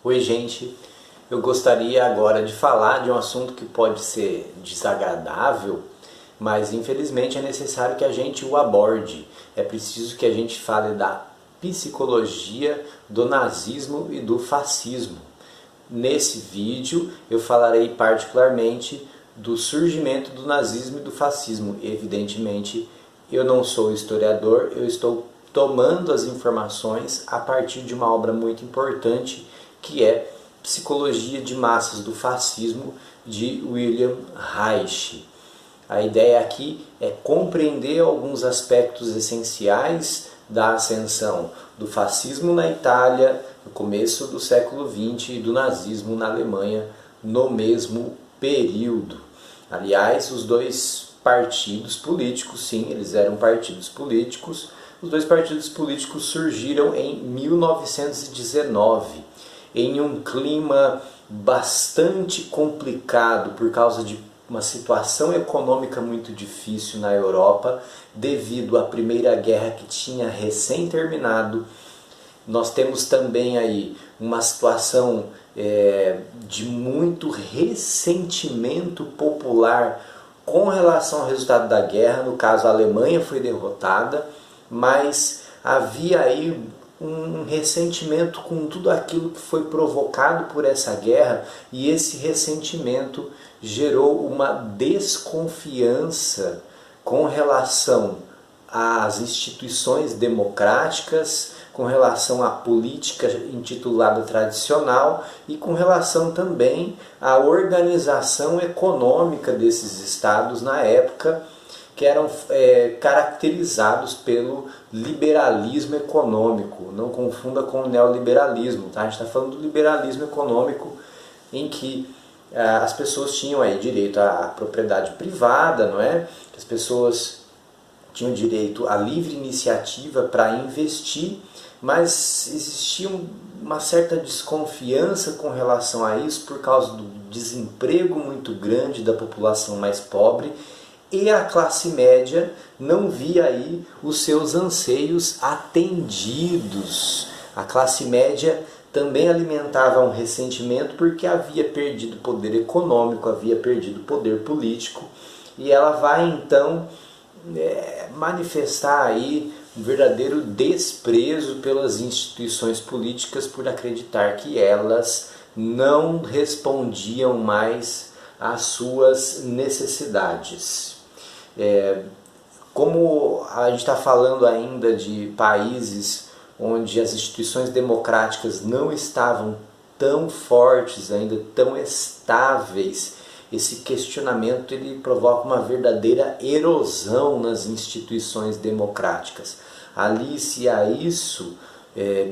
Oi gente, eu gostaria agora de falar de um assunto que pode ser desagradável, mas infelizmente é necessário que a gente o aborde. É preciso que a gente fale da psicologia do nazismo e do fascismo. Nesse vídeo eu falarei particularmente do surgimento do nazismo e do fascismo. Evidentemente, eu não sou historiador, eu estou tomando as informações a partir de uma obra muito importante que é Psicologia de Massas do Fascismo, de William Reich. A ideia aqui é compreender alguns aspectos essenciais da ascensão do fascismo na Itália no começo do século XX e do nazismo na Alemanha no mesmo período. Aliás, os dois partidos políticos, sim, eles eram partidos políticos, os dois partidos políticos surgiram em 1919, em um clima bastante complicado por causa de uma situação econômica muito difícil na Europa, devido à Primeira Guerra que tinha recém terminado. Nós temos também aí uma situação de muito ressentimento popular com relação ao resultado da guerra. No caso, a Alemanha foi derrotada, mas havia aí um ressentimento com tudo aquilo que foi provocado por essa guerra, e esse ressentimento gerou uma desconfiança com relação às instituições democráticas, com relação à política intitulada tradicional e com relação também à organização econômica desses estados na época, que eram caracterizados pelo liberalismo econômico. Não confunda com o neoliberalismo, tá? A gente está falando do liberalismo econômico, em que as pessoas tinham aí direito à propriedade privada, não é? As pessoas tinham direito à livre iniciativa para investir, mas existia uma certa desconfiança com relação a isso por causa do desemprego muito grande da população mais pobre, e a classe média não via aí os seus anseios atendidos. A classe média também alimentava um ressentimento porque havia perdido poder econômico, havia perdido poder político, e ela vai então manifestar aí um verdadeiro desprezo pelas instituições políticas por acreditar que elas não respondiam mais às suas necessidades. Como a gente está falando ainda de países onde as instituições democráticas não estavam tão fortes, ainda tão estáveis, esse questionamento ele provoca uma verdadeira erosão nas instituições democráticas. Alicia a isso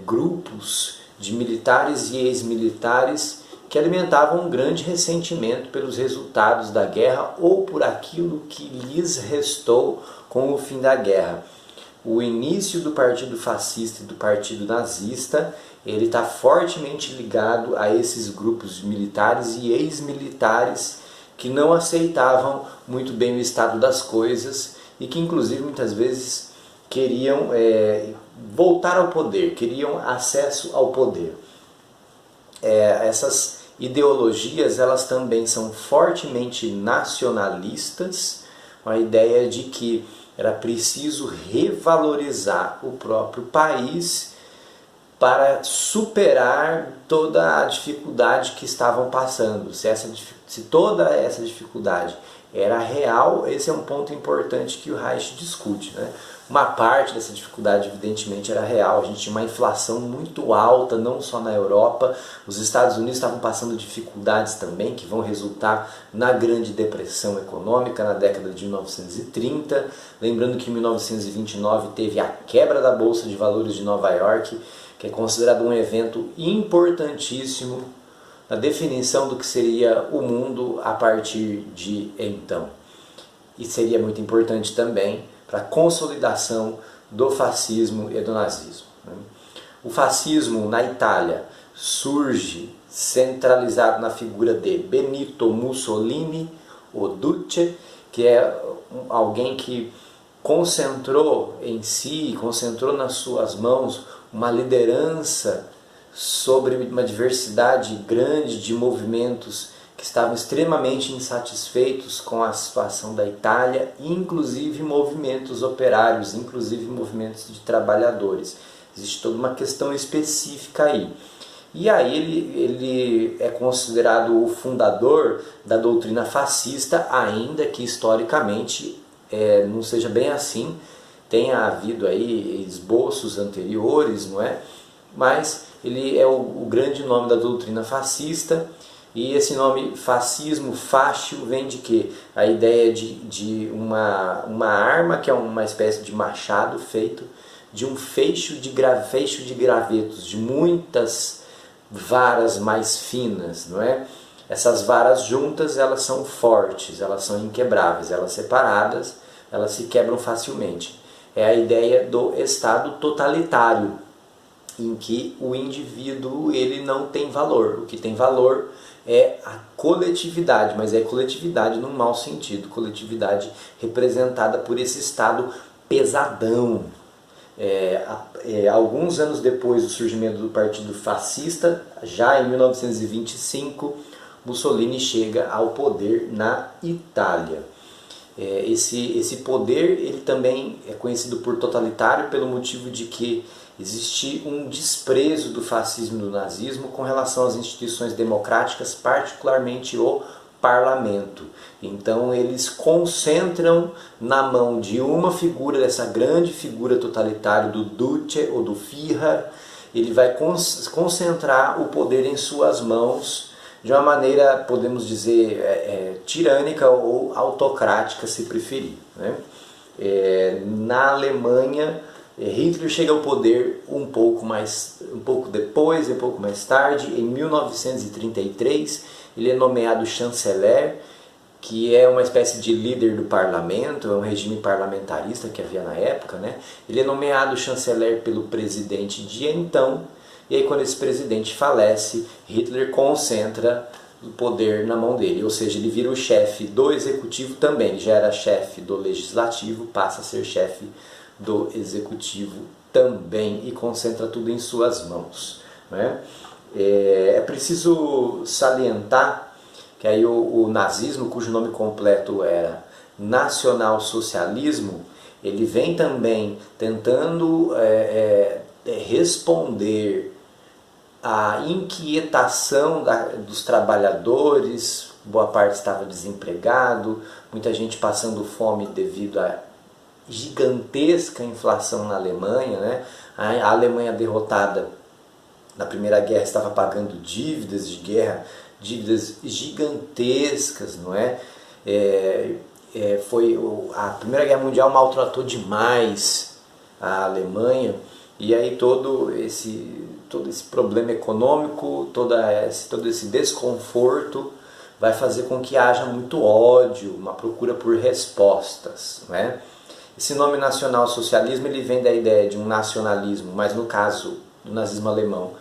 grupos de militares e ex-militares que alimentavam um grande ressentimento pelos resultados da guerra ou por aquilo que lhes restou com o fim da guerra. O início do Partido Fascista e do Partido Nazista, ele está fortemente ligado a esses grupos de militares e ex-militares que não aceitavam muito bem o estado das coisas e que inclusive muitas vezes queriam voltar ao poder, queriam acesso ao poder. Essas ideologias, elas também são fortemente nacionalistas, com a ideia de que era preciso revalorizar o próprio país para superar toda a dificuldade que estavam passando. Se toda essa dificuldade era real, esse é um ponto importante que o Reich discute, né? Uma parte dessa dificuldade, evidentemente, era real. A gente tinha uma inflação muito alta, não só na Europa. Os Estados Unidos estavam passando dificuldades também, que vão resultar na Grande Depressão Econômica, na década de 1930. Lembrando que em 1929 teve a quebra da Bolsa de Valores de Nova York, que é considerado um evento importantíssimo na definição do que seria o mundo a partir de então. E seria muito importante também para a consolidação do fascismo e do nazismo. O fascismo na Itália surge centralizado na figura de Benito Mussolini, o Duce, que é alguém que concentrou em si, concentrou nas suas mãos uma liderança sobre uma diversidade grande de movimentos que estavam extremamente insatisfeitos com a situação da Itália, inclusive movimentos operários, inclusive movimentos de trabalhadores. Existe toda uma questão específica aí. E aí ele é considerado o fundador da doutrina fascista, ainda que historicamente não seja bem assim. Tenha havido aí esboços anteriores, não é? Mas ele é o grande nome da doutrina fascista. E esse nome fascismo, fascio, vem de quê? A ideia de uma arma que é uma espécie de machado feito de um feixe de gravetos, de muitas varas mais finas, não é? Essas varas juntas, elas são fortes, elas são inquebráveis, elas separadas, elas se quebram facilmente. É a ideia do Estado totalitário, em que o indivíduo ele não tem valor. O que tem valor é a coletividade, mas é coletividade num mau sentido, coletividade representada por esse Estado pesadão. Alguns anos depois do surgimento do Partido Fascista, já em 1925, Mussolini chega ao poder na Itália. Esse poder ele também é conhecido por totalitário pelo motivo de que existe um desprezo do fascismo e do nazismo com relação às instituições democráticas, particularmente o parlamento. Então eles concentram na mão de uma figura, dessa grande figura totalitária do Duce ou do Führer, ele vai concentrar o poder em suas mãos de uma maneira, podemos dizer, tirânica ou autocrática, se preferir, né? Na Alemanha, Hitler chega ao poder um pouco depois, um pouco mais tarde, em 1933, ele é nomeado chanceler, que é uma espécie de líder do parlamento, é um regime parlamentarista que havia na época, né? Ele é nomeado chanceler pelo presidente de então, e aí quando esse presidente falece, Hitler concentra o poder na mão dele, ou seja, ele vira o chefe do executivo também, ele já era chefe do legislativo, passa a ser chefe do executivo também e concentra tudo em suas mãos, né? É preciso salientar que aí o nazismo, cujo nome completo era nacionalsocialismo, ele vem também tentando responder à inquietação dos trabalhadores. Boa parte estava desempregado, muita gente passando fome devido à gigantesca inflação na Alemanha, né? A Alemanha derrotada na Primeira Guerra estava pagando dívidas de guerra, dívidas gigantescas, não é? A Primeira Guerra Mundial maltratou demais a Alemanha, e aí todo esse problema econômico, todo esse desconforto vai fazer com que haja muito ódio, uma procura por respostas, não é? Esse nome nacional-socialismo ele vem da ideia de um nacionalismo, mas no caso do nazismo alemão,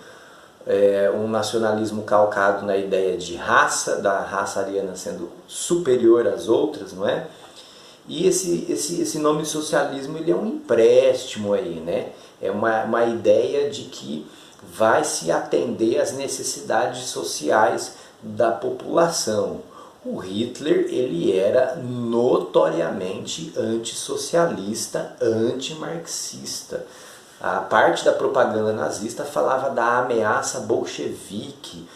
um nacionalismo calcado na ideia de raça, da raça ariana sendo superior às outras, não é? E esse nome de socialismo ele é um empréstimo aí, né? É uma ideia de que vai se atender às necessidades sociais da população. O Hitler ele era notoriamente antissocialista, antimarxista. A parte da propaganda nazista falava da ameaça bolchevique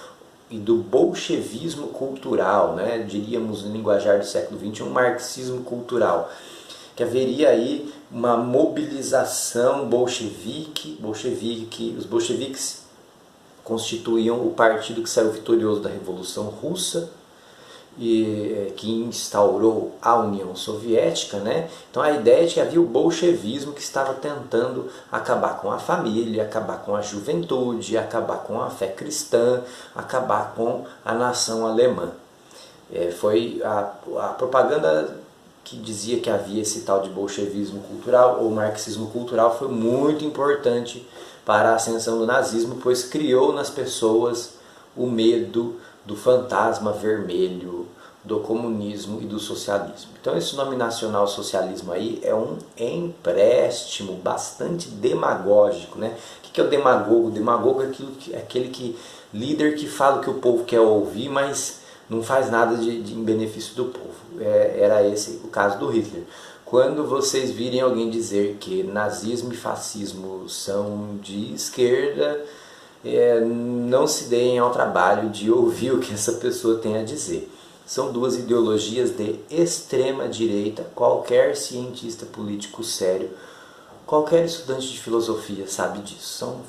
e do bolchevismo cultural, né? Diríamos no linguajar do século XX, um marxismo cultural, que haveria aí uma mobilização bolchevique. Os bolcheviques constituíam o partido que saiu vitorioso da Revolução Russa, e que instaurou a União Soviética, né? Então a ideia é que havia o bolchevismo que estava tentando acabar com a família, acabar com a juventude, acabar com a fé cristã, acabar com a nação alemã. Foi a propaganda que dizia que havia esse tal de bolchevismo cultural ou marxismo cultural foi muito importante para a ascensão do nazismo, pois criou nas pessoas o medo do fantasma vermelho, do comunismo e do socialismo. Então esse nome nacional-socialismo aí é um empréstimo bastante demagógico, né? O que é o demagogo? O demagogo é aquele líder que fala o que o povo quer ouvir, mas não faz nada em benefício do povo. Era esse o caso do Hitler. Quando vocês virem alguém dizer que nazismo e fascismo são de esquerda, não se deem ao trabalho de ouvir o que essa pessoa tem a dizer. São duas ideologias de extrema direita. Qualquer cientista político sério, qualquer estudante de filosofia sabe disso. São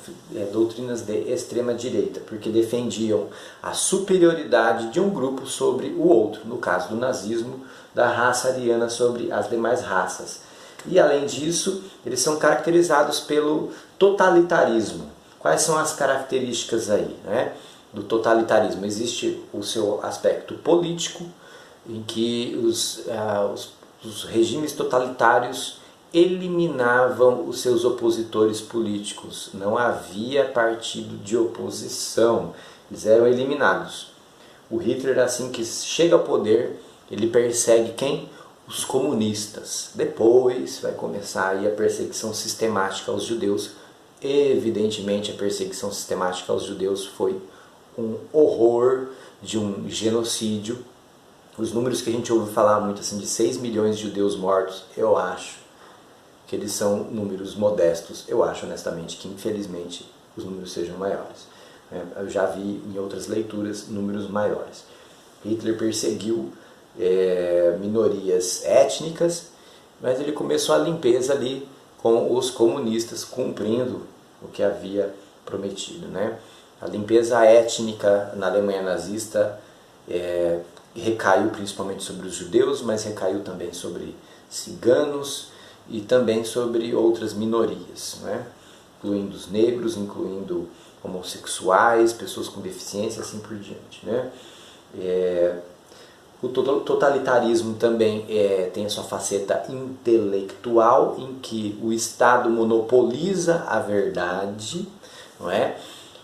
doutrinas de extrema direita, porque defendiam a superioridade de um grupo sobre o outro, no caso do nazismo, da raça ariana sobre as demais raças. E além disso, eles são caracterizados pelo totalitarismo. Quais são as características aí, né, do totalitarismo? Existe o seu aspecto político, em que os regimes totalitários eliminavam os seus opositores políticos. Não havia partido de oposição, eles eram eliminados. O Hitler, assim que chega ao poder, ele persegue quem? Os comunistas. Depois vai começar aí a perseguição sistemática aos judeus. Evidentemente, a perseguição sistemática aos judeus foi um horror, de um genocídio. Os números que a gente ouve falar muito, assim, de 6 milhões de judeus mortos, eu acho que eles são números modestos. Eu acho, honestamente, que infelizmente os números sejam maiores. Eu já vi em outras leituras números maiores. Hitler perseguiu minorias étnicas, mas ele começou a limpeza ali com os comunistas, cumprindo o que havia prometido, né? A limpeza étnica na Alemanha nazista recaiu principalmente sobre os judeus, mas recaiu também sobre ciganos e também sobre outras minorias, né? Incluindo os negros, incluindo homossexuais, pessoas com deficiência, assim por diante, né? O totalitarismo também tem a sua faceta intelectual, em que o Estado monopoliza a verdade, não é?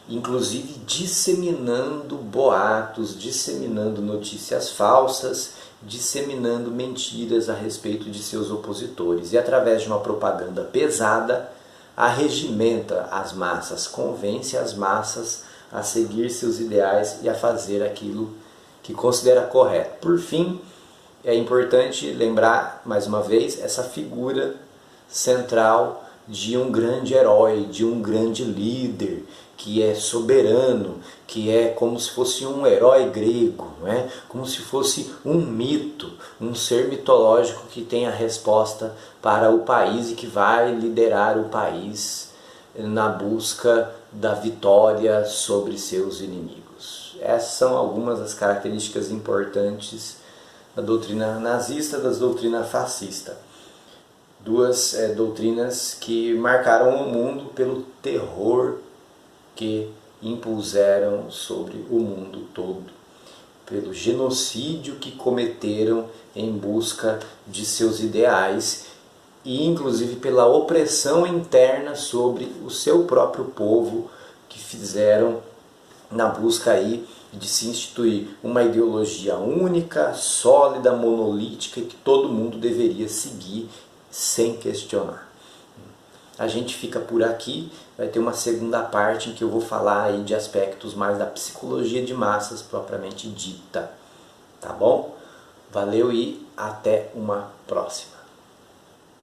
Inclusive disseminando boatos, disseminando notícias falsas, disseminando mentiras a respeito de seus opositores. E através de uma propaganda pesada, arregimenta as massas, convence as massas a seguir seus ideais e a fazer aquilo que considera correto. Por fim, é importante lembrar, mais uma vez, essa figura central de um grande herói, de um grande líder, que é soberano, que é como se fosse um herói grego, não é? Como se fosse um mito, um ser mitológico que tem a resposta para o país e que vai liderar o país na busca da vitória sobre seus inimigos. Essas são algumas das características importantes da doutrina nazista, da doutrina fascista. Duas doutrinas que marcaram o mundo pelo terror que impuseram sobre o mundo todo, pelo genocídio que cometeram em busca de seus ideais e inclusive pela opressão interna sobre o seu próprio povo, que fizeram na busca aí de se instituir uma ideologia única, sólida, monolítica e que todo mundo deveria seguir sem questionar. A gente fica por aqui, vai ter uma segunda parte em que eu vou falar aí de aspectos mais da psicologia de massas propriamente dita. Tá bom? Valeu e até uma próxima.